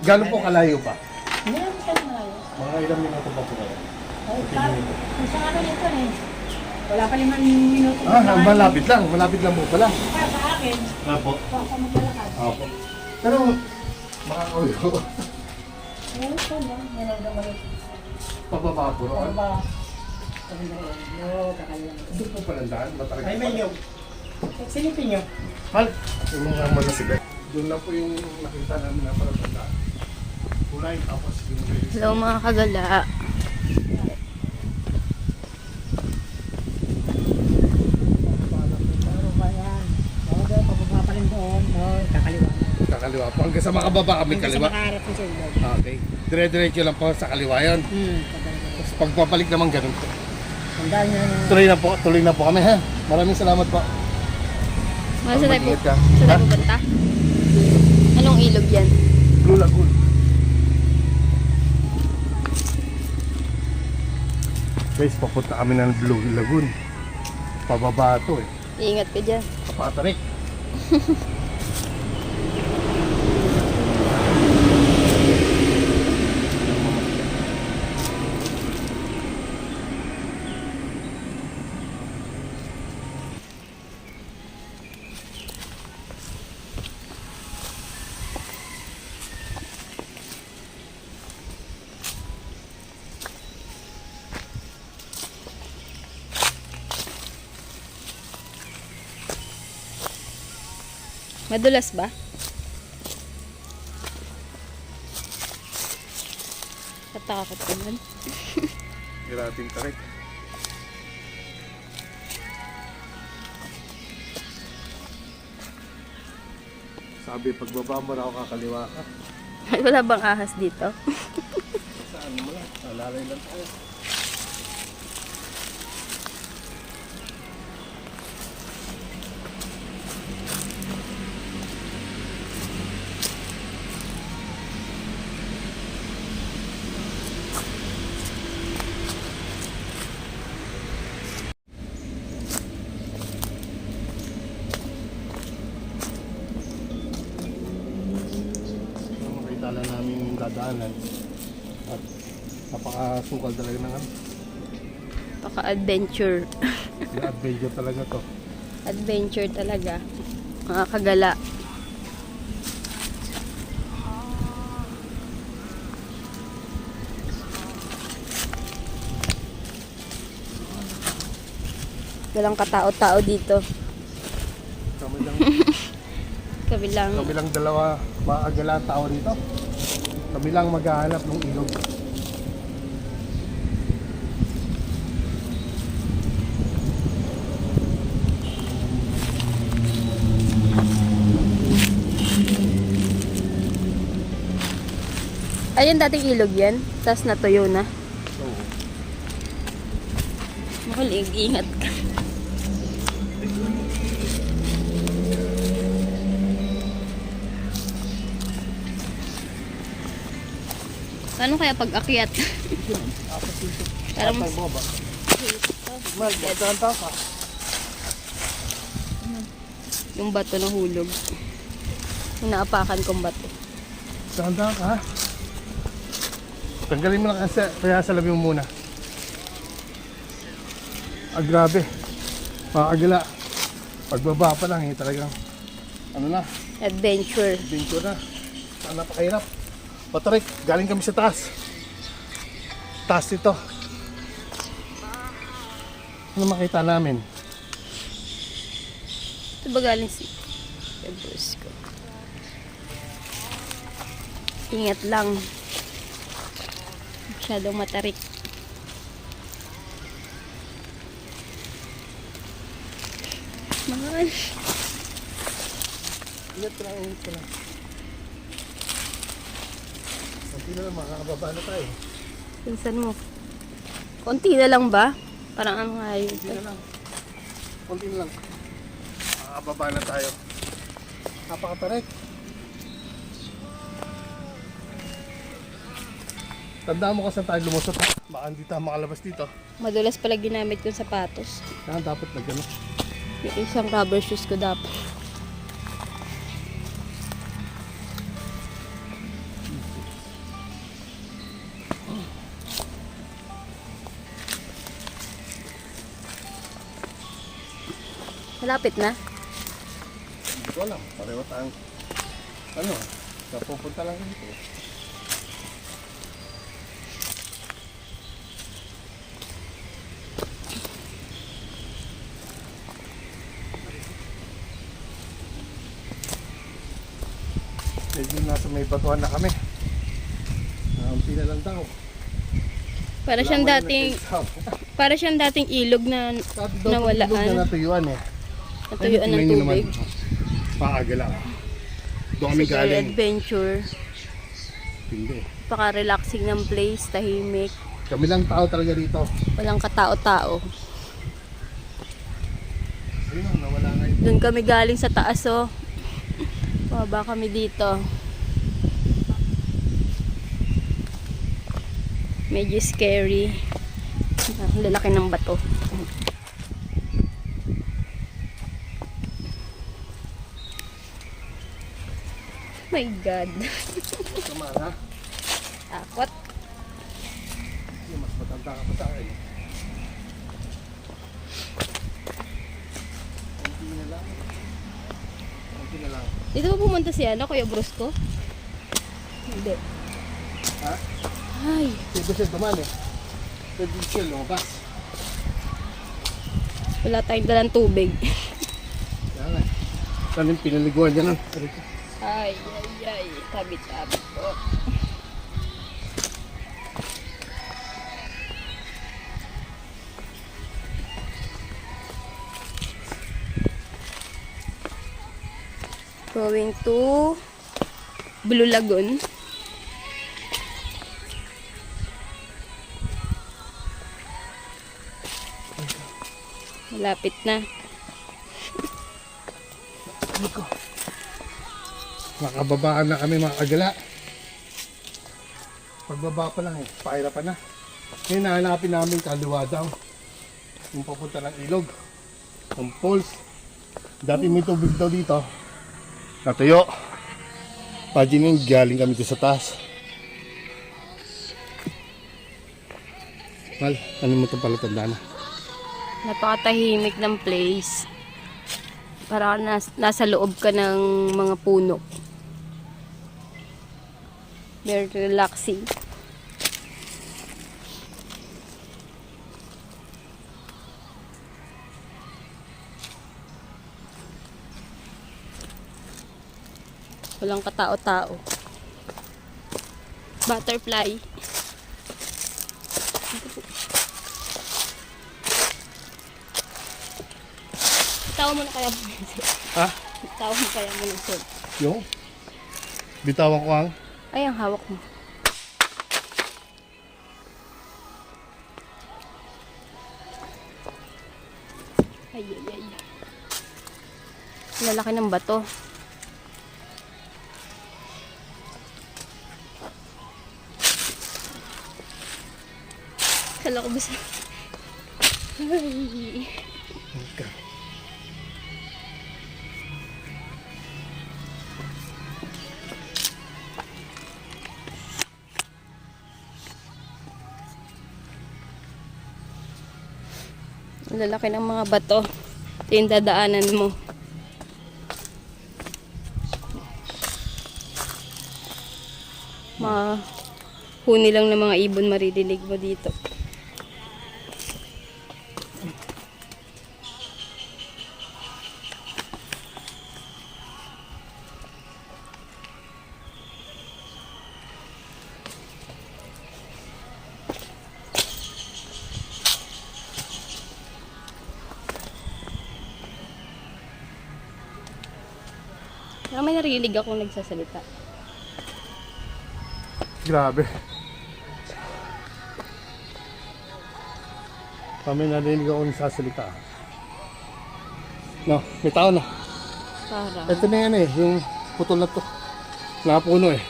Gano'n po kalayo pa? Hindi naman siya malayo. Mga ilang minuto pa po kayo? Kung sa ano nito eh. Wala pa 5 minuto. Malapit lang. Malapit lang po pala. Para sa akin, Apo. kung ako maglalakad. Apo. Pero, makakawin ko. Ayun po, no? Meron na mali. Pababa po Ano noon. ba? Kakaliwa. Doon po pala daan. Matarik Ay, pa. may nyog. Silipin nyo. Hal, yung mga malasibay. Doon lang po yung nakita namin na parang tandaan. Kulay, tapos yung release. Hello mga kagala. Ano ba yan? Oo, doon, pababa pa rin doon. Oo, kakaliwa. Kakaliwa po. Hanggang sa makababa kami Hanggang sa kaliwa. makaharap ko sa ilog. Okay. Dire-diretso lang po sa kaliwa yun. Kakaliwa. Tapos pagpapalik naman ganun po. Tandaan nyo yung... Tuloy na po kami ha. Maraming salamat po. Saan tayo po? Mag-ingat ka. Saan Ha? tayo pupunta? Anong ilog yan? Blue Lagoon. Guys, papunta kami ng Blue Lagoon. Pababa ito eh. Iingat ka dyan. Kapatarik. Madulas ba? Natakot ko man. Kirating tarik. Sabi, pagbaba mo na ako kakaliwa ka. Wala bang ahas dito? Saan mo lang? Alalay lang tayo. Makita lang namin yung dadaanan. At napakasukal talaga ng ano. Paka-adventure. Yung adventure talaga to. Adventure talaga. Mga kagala. Walang katao-tao dito. Kabilang Kami lang dalawa maagala ang tao dito. Kami lang maghahanap ng ilog. ayun dating ilog yan. Tapos natuyo na. So, Makulig, ingat ka. Paano kaya pag akyat? Parang tayo baba. Mal, magkanta ka. yung bato na hulog. Yung naapakan kong bato. Magkanta ka ha? Tanggalin mo lang kasi, kaya salamin mo muna. Ah, grabe. Maagala. Pagbaba pa lang eh, talagang ano na, Adventure. adventure na. Napakahirap. Patarik, galing kami sa taas. Taas ito. Ano makita namin? Ito ba galing si Bruce ko? Ingat lang. Masyadong matarik. Mahal. Ingat ko lang, ingat ko lang. Kunti na lang, makakababa na tayo. Pinsan mo. Konti na lang ba? Parang ano nga yun. Kunti na lang. Kunti na lang. Makakababa na tayo. Napakatarik. Tandaan mo kasi tayo lumusot. Baka hindi tayo makalabas dito. Madulas pala ginamit yung sapatos. Kaya dapat na gano'n. Yung isang rubber shoes ko dapat. Malapit na. Hindi ko alam. Pareho tayong, ano, napupunta lang dito. Medyo nasa may batuan na kami. Naunti na lang daw. Para siyang Wala dating, mo na para siyang dating ilog na sabi daw nawalaan. pag ilog na natuyuan eh. natuyuan ng Tingnan nyo tubig. Maaga lang. Doon kami Super galing. adventure. Hindi. Paka-relaxing ng place, tahimik. Kami lang tao talaga dito. Walang katao-tao. Ayun o, nawala nga yun. Doon kami galing sa taas, oh. Baba kami dito. Medyo scary. Ang lalaki ng bato. My God. Tama ha? Takot. Hindi, mas matanda ka pa sa akin. Konti na lang. Konti na lang. Dito ba pumunta si Kuya Brusco? Hindi. Ha? Ay, Dito siya duman eh. Pwede siya lumabas. wala tayong dalang tubig. Kaya nga. Saan yung pinaliguan dyan? Ay, ay, ay. Tabi-tabi po. Going to Blue Lagoon. Malapit na. Nakababaan na kami mga kagala. Pagbaba pa lang eh, pahirapan na. Ngayon nahanapin namin kaliwa daw. Yung papunta ng ilog. Ang falls. Dati may tubig daw dito. Natuyo. Imagine yung galing kami dito sa taas. Mal, ano mo ito pala tanda na? Napakatahimik ng place. Parang nasa loob ka ng mga puno. Very relaxing. Walang katao-tao. Butterfly. Bitaw mo na kaya mo. Ha? Bitaw mo kaya mo ng sword. Yung? Bitawan ko ang? Ay, ang hawak mo. Ay, ay, ay. Lalaki ng bato. Kala ko bisa. Ay. Okay. Ang lalaki ng mga bato. Ito yung dadaanan mo. Huni lang ng mga ibon maririnig mo dito. Parang may narinig akong nagsasalita. Grabe. Kami narinig ako nagsasalita. No, may tao na. Parang. Ito na yan eh, yung putol na to. Nakapuno eh.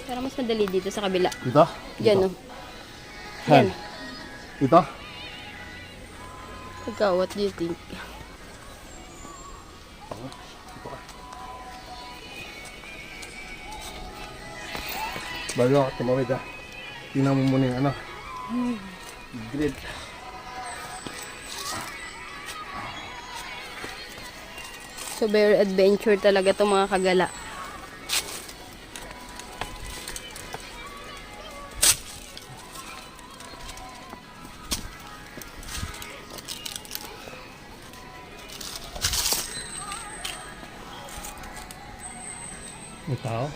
Parang mas madali dito sa kabila. Dito? Diyan, oh. Han. Yan. Dito? Ikaw, what do you think? Bago ka tumawid ah. Tingnan mo muna yung ano. Grid. So, very adventure talaga itong mga kagala. May tao.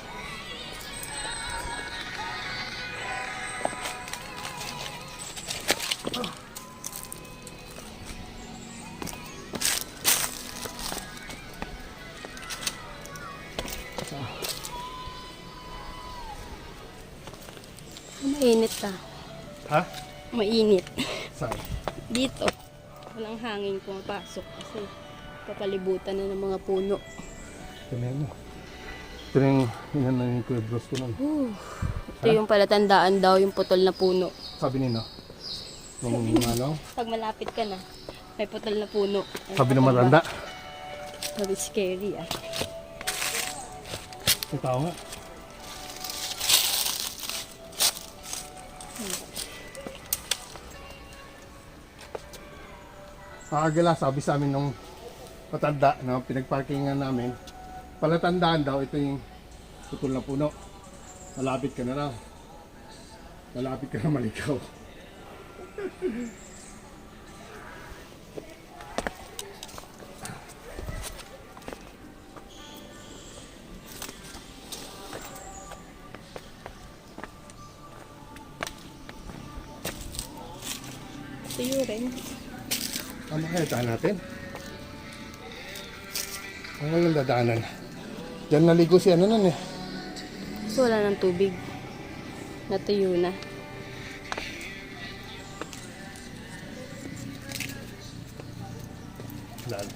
Mainit ah. Ha? Mainit. Saan? Dito. Walang hangin pumapasok kasi papalibutan na ng mga puno. Ito na yun. Ito na yung inanan yung Kuya Bros ko nun. Ito yung palatandaan daw, yung putol na puno. Sabi nino. Nung ano? Pag malapit ka na, may putol na puno. Ay, Sabi ng putol ba? matanda. Sabi scary ah. May tao nga. Nakagala, sabi sa amin nung matanda na pinagparkingan namin, palatandaan daw ito yung putol na puno. Malapit ka na raw. Malapit ka na maligaw. Tuyo rin. Ano kaya daan natin? Ang walang dadaanan. Diyan naligo si ano nun eh. Kasi wala ng tubig. Natuyo na. Daan.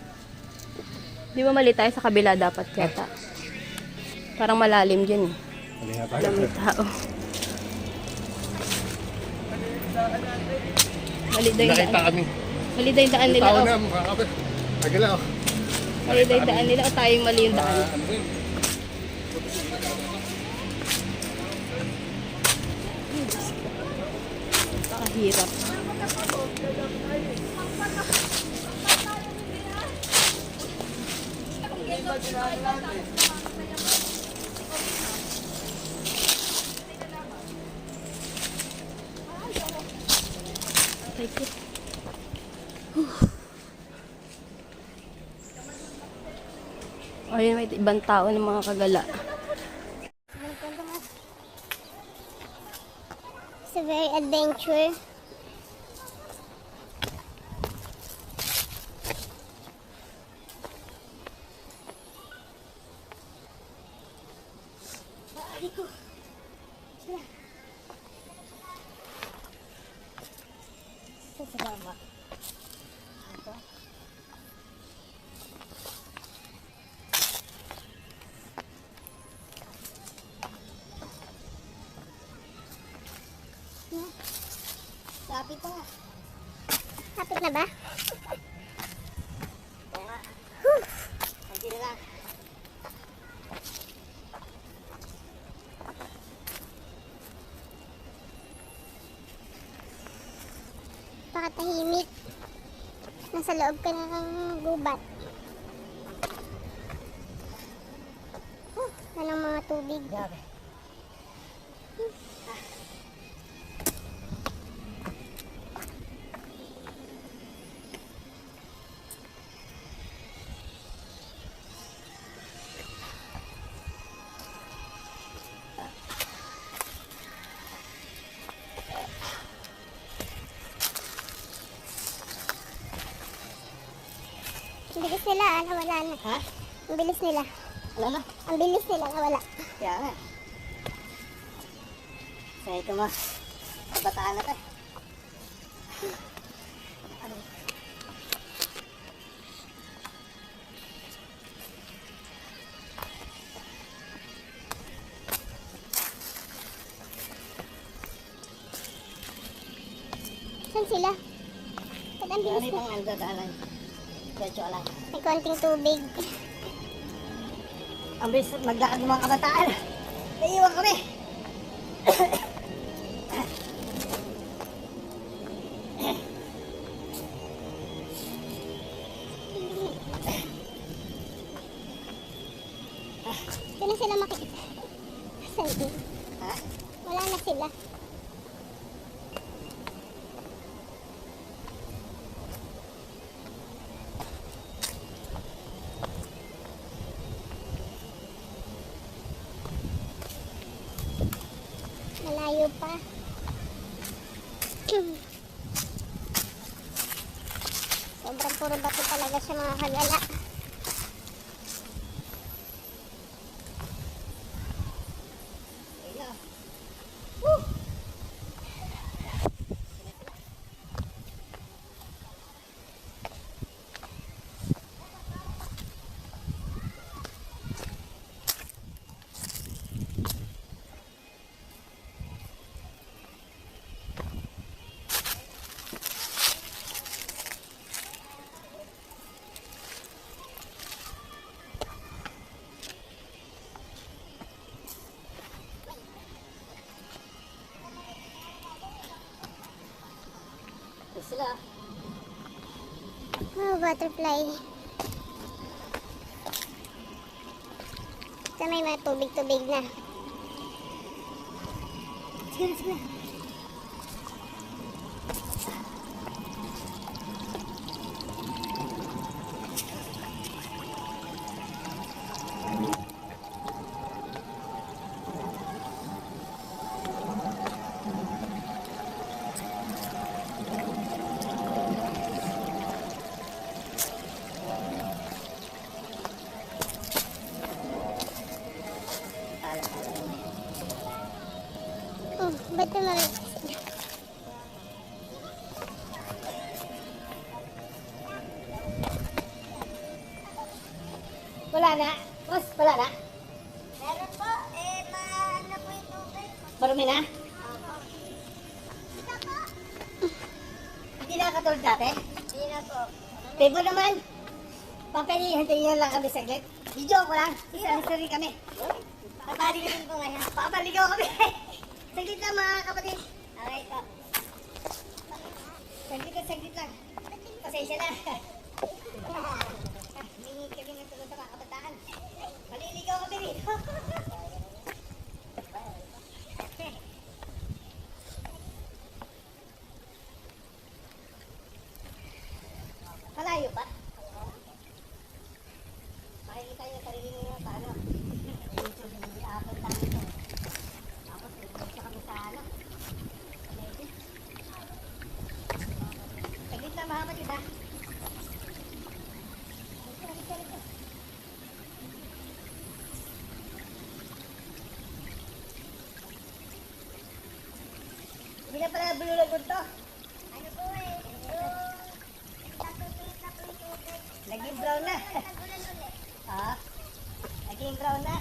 Di ba mali tayo sa kabila dapat yata? Parang malalim dyan eh. Mali nga tayo. Dami tao. Mali daw yung Nakita daan. kami. Mali daw yung daan nila. Tao Oh. na mga kapit. Agala oh. Mali daw yung daan nila o tayong mali yung daan. Ano yun? Nakahirap. Take it. Ayun, may ibang tao ng mga kagala. It's a very adventure. Salamat. Lapit na. Lapit na ba? Hindi na. Pakatahimik. Nasa loob ka ng gubat. Anong mga tubig? Grabe. Ang bilis nila, nawala na. Ha? Ang bilis nila. Wala na? Ang bilis nila, nawala. Kaya nga. Sa ito mas, kabataan na tayo. Saan sila? Ba't ang bilis na? Ang dadaanan. Medyo lang. May konting tubig. Ang bilis maglakad ng mga kabataan. Naiiwan kami. Hindi na sila makikita. Saan? Ha? Wala na sila. Malayo pa. Sobrang puro bato talaga siya mga kagala. Sila. Oh, butterfly. Sa may mga tubig-tubig na. Sige na, sige na. Oh, ba't naman? Wala na? Mas, wala na? Meron po, ano po yung tubig? Marumi na? Hindi na katulad dati? Hindi na po. Tebo naman. Papalihantayin lang kami saglit. Video ko lang. Isa-isa kami. Papaligaw ko ngayon. Papaligaw kami. Saglit lang mga kapatid. Okay po. Saglit lang. Pasensya na. Hingi kami ng tulong sa mga kabataan. Maliligaw kami rito. Malayo pa. Makikita niyo sarili niyo paano. Hindi apple lang ito. Tapos siya kami sa ano. Saglit na mga kapatid ha. Hindi na pala bululagot to. Ano po eh? Naging brown na. Ha? Naging brown na.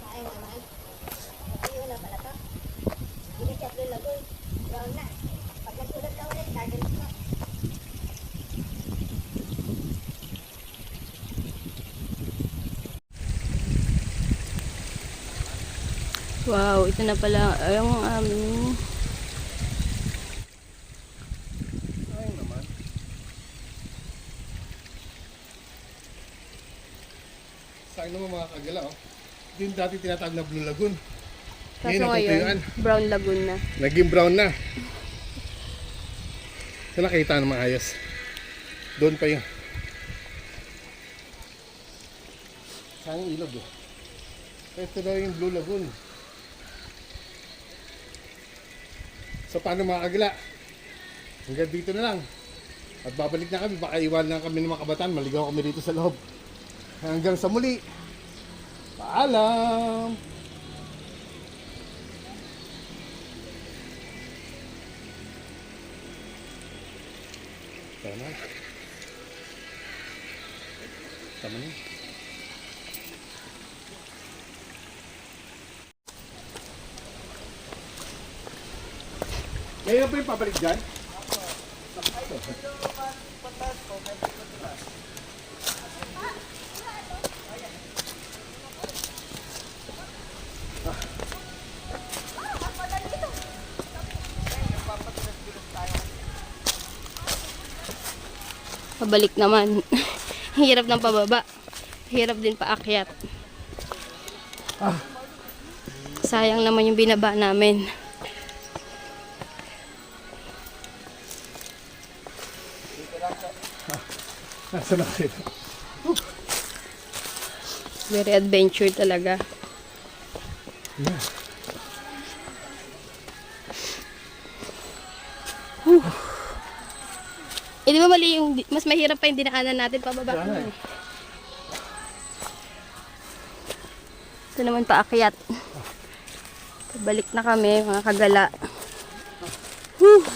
Sayang naman. Ayun na pala to. Hindi na siya bululagot. Brown na. Pag nagsulat ka ulit, gagalit mo. Wow, ito na pala yung aming Ayun naman. Sayang naman mga kagala, oh. Yung dati tinatawag na Blue Lagoon. kaso Ngayon, ngayon, natutuyuan. brown lagoon na. Naging brown na. Ito nakita na maayos. Doon pa yun. Sayang ilog eh. Ito daw yung Blue Lagoon. So paano mga kagala? Hanggang dito na lang. At babalik na kami. Baka iwan na kami ng mga kabataan. Maligaw kami dito sa loob. Hanggang sa muli. Paalam! Tama na. Tama na. Ngayon pa yung pabalik dyan? Pabalik naman. Hirap ng pababa. Hirap din paakyat. Sayang naman yung binaba namin. Nasa na kayo? Very adventure talaga. Yeah. Eh, di ba mali yung, mas mahirap pa yung dinaanan natin pababa. Sana eh. Ito naman paakyat. Balik na kami, mga kagala. Whew.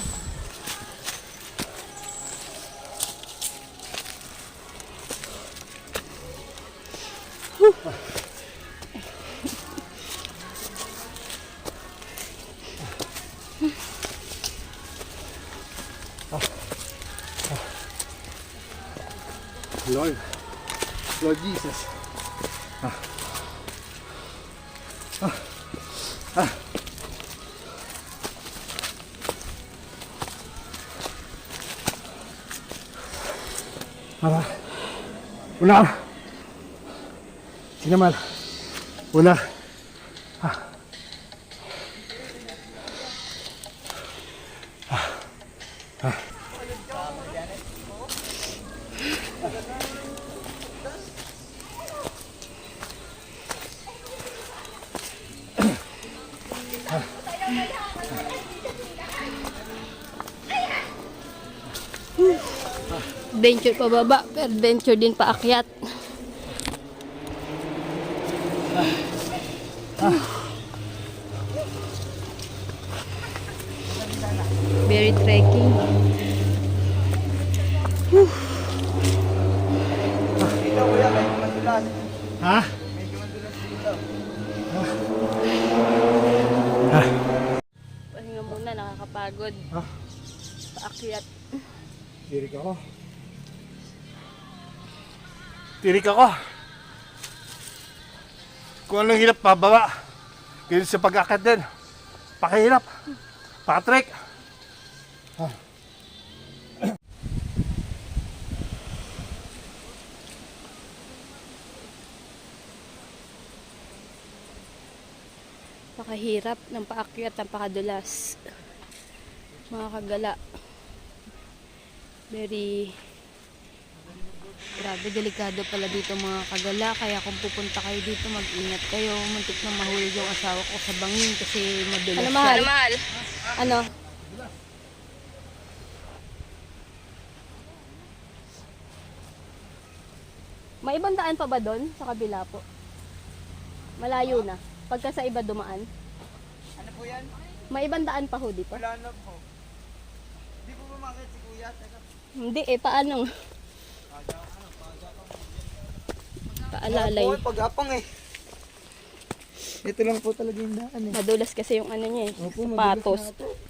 Lord. Lord Jesus. Una. Sinamal. Una. Adventure pababa, pero adventure din paakyat. Very trekking. Ha? Pahinga muna, nakakapagod. Paakyat. Tirik ako. Tirik ako. Kung anong hirap pababa, ganyan sa pag-akit din. Pakahirap. Patrick. Napakahirap ng paakyat, napakadulas. Mga kagala. Very grabe, delikado pala dito mga kagala. Kaya kung pupunta kayo dito, mag-ingat kayo. Muntik na mahulog yung asawa ko sa bangin kasi madulas. Ano mahal? Ano mahal? Ano? May ibang daan pa ba doon? Sa kabila po? Malayo na. Pagka sa iba dumaan. Ano po yan? May ibang daan pa ho dito? Wala na po. Hindi po bumakit si Kuya. Hindi eh, paano? Paalalay. Pag-apang eh. Ito lang po talaga yung daan eh. Madulas kasi yung ano niya eh, Opo, sapatos. madulas na po.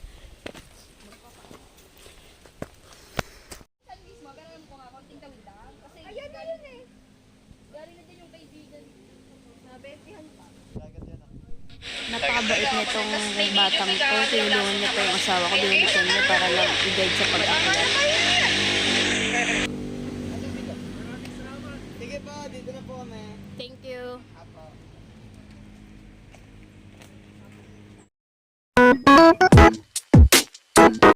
Napakabait nitong batang to. Tinulungan niya pa yung asawa ko, binilisan niya para lang i-guide sa pag-akyat. Sige po, dito na po kami. Thank you.